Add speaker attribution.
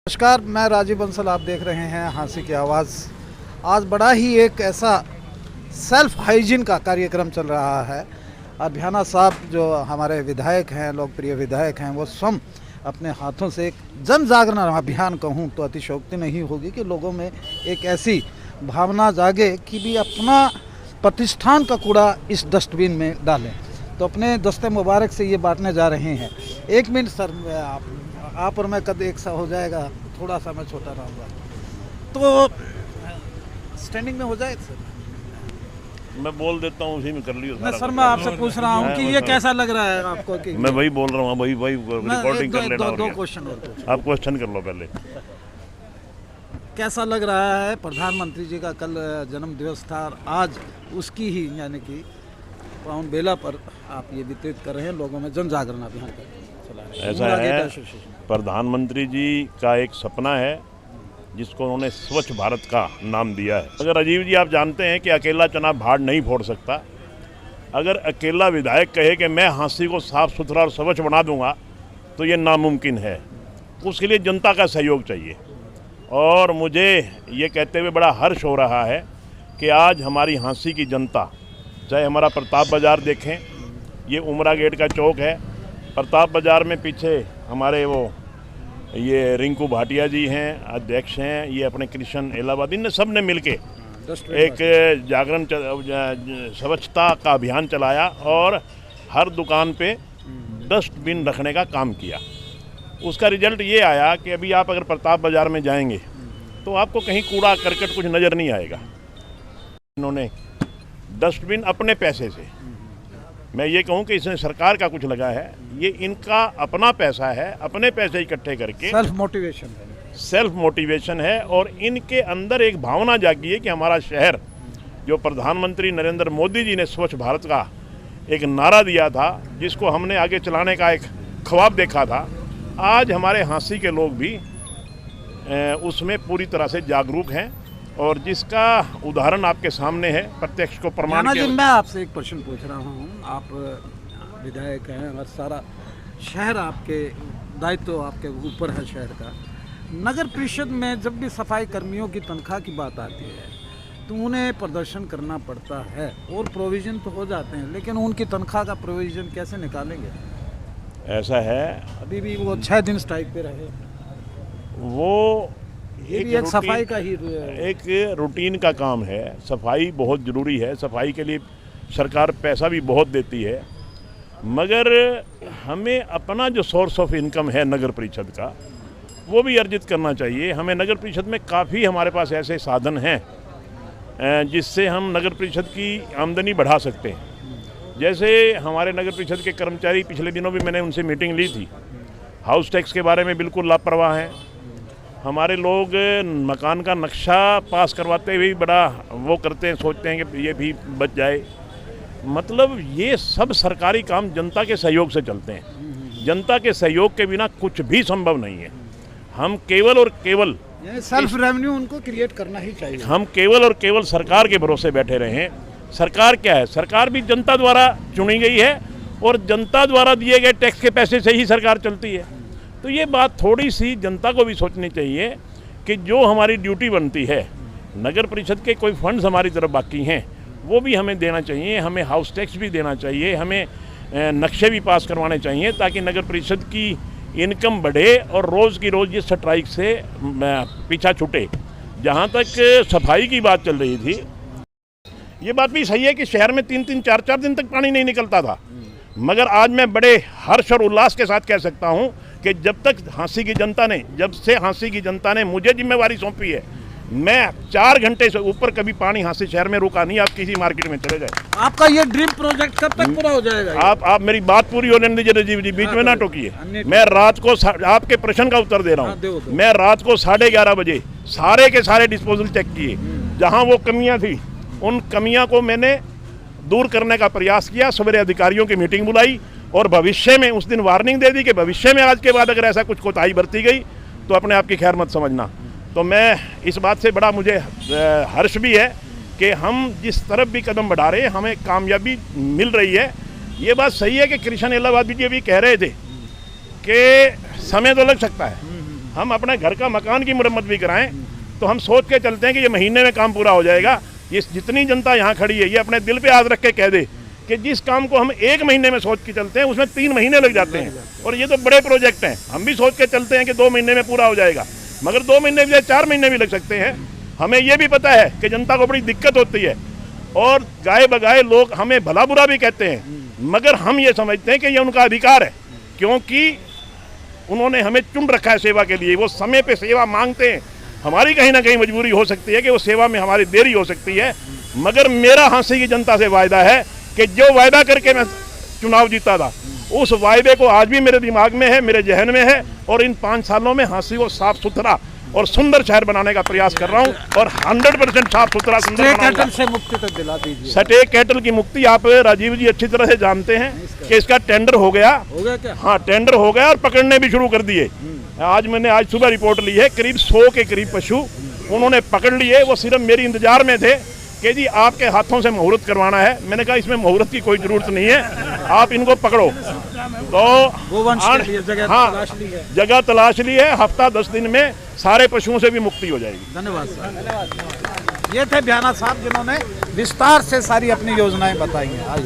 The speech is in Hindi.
Speaker 1: नमस्कार, मैं राजीव बंसल। आप देख रहे हैं हाँसी की आवाज़। आज बड़ा ही एक ऐसा सेल्फ हाइजीन का कार्यक्रम चल रहा है। अभियाना साहब जो हमारे विधायक हैं, लोकप्रिय विधायक हैं, वो स्वयं अपने हाथों से एक जन जागरण अभियान कहूँ तो अतिशयोक्ति नहीं होगी कि लोगों में एक ऐसी भावना जागे कि भी अपना प्रतिष्ठान का कूड़ा इस डस्टबिन में डालें। तो अपने दस्ते मुबारक से ये बांटने जा रहे हैं। एक मिनट सर, आप और मैं कद एक सा हो जाएगा, थोड़ा सा मैं छोटा रहूँगा तो स्टैंडिंग में हो जाए सर।
Speaker 2: मैं बोल देता हूँ, उसी में कर लियो।
Speaker 1: मैं सर, मैं आपसे पूछ रहा हूँ कि ये कैसा लग रहा है आपको? कि
Speaker 2: मैं वही बोल रहा हूँ, वही रिकॉर्डिंग कर लेना।
Speaker 1: दो क्वेश्चन और
Speaker 2: आप क्वेश्चन कर लो पहले।
Speaker 1: कैसा लग रहा है? प्रधानमंत्री जी का कल जन्म दिवस था और आज उसकी ही यानी कि पावन बेला पर आप ये वितरित कर रहे हैं, लोगों में जन जागरण अभियान चला रहे हैं।
Speaker 2: ऐसा है, प्रधानमंत्री जी का एक सपना है जिसको उन्होंने स्वच्छ भारत का नाम दिया है। अगर राजीव जी, आप जानते हैं कि अकेला चुनाव भाड़ नहीं फोड़ सकता। अगर अकेला विधायक कहे कि मैं हाँसी को साफ सुथरा और स्वच्छ बना दूंगा तो ये नामुमकिन है। उसके लिए जनता का सहयोग चाहिए। और मुझे ये कहते हुए बड़ा हर्ष हो रहा है कि आज हमारी हाँसी की जनता, चाहे हमारा प्रताप बाज़ार देखें, ये उमरा गेट का चौक है। प्रताप बाज़ार में पीछे हमारे वो ये रिंकू भाटिया जी हैं, अध्यक्ष हैं, ये अपने कृष्ण इलाहाबादी, इन सब ने मिलके एक जागरण स्वच्छता का अभियान चलाया और हर दुकान पे डस्टबिन रखने का काम किया। उसका रिजल्ट ये आया कि अभी आप अगर प्रताप बाज़ार में जाएंगे तो आपको कहीं कूड़ा करकट कुछ नज़र नहीं आएगा। इन्होंने डस्टबिन अपने पैसे से, मैं ये कहूँ कि इसमें सरकार का कुछ लगा है, ये इनका अपना पैसा है, अपने पैसे इकट्ठे करके सेल्फ मोटिवेशन है। और इनके अंदर एक भावना जागी है कि हमारा शहर, जो प्रधानमंत्री नरेंद्र मोदी जी ने स्वच्छ भारत का एक नारा दिया था, जिसको हमने आगे चलाने का एक ख्वाब देखा था, आज हमारे हाँसी के लोग भी उसमें पूरी तरह से जागरूक हैं और जिसका उदाहरण आपके सामने है, प्रत्यक्ष को प्रमाण के।
Speaker 1: मैं आपसे एक प्रश्न पूछ रहा हूँ। आप विधायक हैं और सारा शहर आपके दायित्व आपके ऊपर है शहर का। नगर परिषद में जब भी सफाई कर्मियों की तनख्वाह की बात आती है तो उन्हें प्रदर्शन करना पड़ता है और प्रोविज़न तो हो जाते हैं, लेकिन उनकी तनख्वाह का प्रोविज़न कैसे निकालेंगे?
Speaker 2: ऐसा है,
Speaker 1: अभी भी वो 6 दिन स्ट्राइक पे रहे।
Speaker 2: वो
Speaker 1: एक सफाई का ही
Speaker 2: एक रूटीन का काम है। सफाई बहुत ज़रूरी है, सफाई के लिए सरकार पैसा भी बहुत देती है, मगर हमें अपना जो सोर्स ऑफ इनकम है नगर परिषद का, वो भी अर्जित करना चाहिए। हमें नगर परिषद में काफ़ी हमारे पास ऐसे साधन हैं जिससे हम नगर परिषद की आमदनी बढ़ा सकते हैं। जैसे हमारे नगर परिषद के कर्मचारी, पिछले दिनों भी मैंने उनसे मीटिंग ली थी, हाउस टैक्स के बारे में बिल्कुल लापरवाह हैं। हमारे लोग मकान का नक्शा पास करवाते हुए बड़ा वो करते हैं, सोचते हैं कि ये भी बच जाए। मतलब ये सब सरकारी काम जनता के सहयोग से चलते हैं। जनता के सहयोग के बिना कुछ भी संभव नहीं है। हम केवल और केवल
Speaker 1: सेल्फ रेवेन्यू उनको क्रिएट करना ही चाहिए।
Speaker 2: हम केवल और केवल सरकार के भरोसे बैठे रहे हैं। सरकार क्या है? सरकार भी जनता द्वारा चुनी गई है और जनता द्वारा दिए गए टैक्स के पैसे से ही सरकार चलती है। तो ये बात थोड़ी सी जनता को भी सोचनी चाहिए कि जो हमारी ड्यूटी बनती है, नगर परिषद के कोई फंड्स हमारी तरफ बाकी हैं वो भी हमें देना चाहिए, हमें हाउस टैक्स भी देना चाहिए, हमें नक्शे भी पास करवाने चाहिए ताकि नगर परिषद की इनकम बढ़े और रोज़ की रोज़ ये स्ट्राइक से पीछा छूटे। जहाँ तक सफाई की बात चल रही थी, ये बात भी सही है कि शहर में 3-3, 4-4 दिन तक पानी नहीं निकलता था, मगर आज मैं बड़े हर्ष और उल्लास के साथ कह सकता हूँ कि जब से हाँसी की जनता ने मुझे जिम्मेवारी सौंपी है, मैं 4 घंटे से ऊपर कभी पानी हाँसी शहर में रुका नहीं। आप किसी मार्केट में चले जाए।
Speaker 1: आपका ये ड्रीम प्रोजेक्ट कब तक पूरा हो जाएगा? आप
Speaker 2: मेरी बात पूरी होने दीजिए राजीव जी, बीच में ना टोकिए। मैं रात को आपके प्रश्न का उत्तर दे रहा हूँ। मैं रात को 11:30 बजे सारे के सारे डिस्पोजल चेक किए। जहाँ वो कमियाँ थी, उन कमियाँ को मैंने दूर करने का प्रयास किया। सवेरे अधिकारियों की मीटिंग बुलाई और भविष्य में उस दिन वार्निंग दे दी कि भविष्य में आज के बाद अगर ऐसा कुछ कोताही बरती गई तो अपने आप की खैर मत समझना। तो मैं इस बात से बड़ा मुझे हर्ष भी है कि हम जिस तरफ भी कदम बढ़ा रहे हैं हमें कामयाबी मिल रही है। ये बात सही है कि कृष्ण इलाहाबादी जी भी कह रहे थे कि समय तो लग सकता है, हम अपने घर का मकान की मरम्मत भी कराएं तो हम सोच के चलते हैं कि ये महीने में काम पूरा हो जाएगा। ये जितनी जनता यहाँ खड़ी है ये अपने दिल पे हाथ रख के कह दे कि जिस काम को हम 1 महीने में सोच के चलते हैं उसमें 3 महीने लग जाते हैं। और ये तो बड़े प्रोजेक्ट हैं, हम भी सोच के चलते हैं कि 2 महीने में पूरा हो जाएगा, मगर 2 महीने के 4 महीने भी लग सकते हैं। हमें ये भी पता है कि जनता को बड़ी दिक्कत होती है और गाए बगाए लोग हमें भला बुरा भी कहते हैं, मगर हम ये समझते हैं कि ये उनका अधिकार है, क्योंकि उन्होंने हमें चुन रखा है सेवा के लिए। वो समय पे सेवा मांगते हैं। हमारी कहीं ना कहीं मजबूरी हो सकती है कि वो सेवा में हमारी देरी हो सकती है, मगर मेरा हांसी की जनता से वायदा है कि जो वायदा करके मैं चुनाव जीता था उस वायदे को आज भी मेरे दिमाग में है, मेरे जहन में है, और इन 5 सालों में हांसी को साफ सुथरा और सुंदर शहर बनाने का प्रयास कर रहा हूं और 100% साफ सुथरा सुंदर
Speaker 1: कैटल से मुक्ति तक दिला दीजिए।
Speaker 2: सटेक कैटल की मुक्ति आप राजीव जी अच्छी तरह से जानते हैं कि इसका टेंडर हो गया
Speaker 1: क्या?
Speaker 2: हाँ, टेंडर हो गया और पकड़ने भी शुरू कर दिए। मैंने आज सुबह रिपोर्ट ली है, करीब 100 के करीब पशु उन्होंने पकड़ लिए। वो सिर्फ मेरी इंतजार में थे कि जी आपके हाथों से मुहूर्त करवाना है। मैंने कहा इसमें मुहूर्त की कोई जरूरत नहीं है, आप इनको पकड़ो। तो हाँ, जगह तलाश ली है, हफ्ता 10 दिन में सारे पशुओं से भी मुक्ति हो जाएगी।
Speaker 1: धन्यवाद सर। ये थे भ्याना साहब जिन्होंने विस्तार से सारी अपनी योजनाएं बताई हैं आज।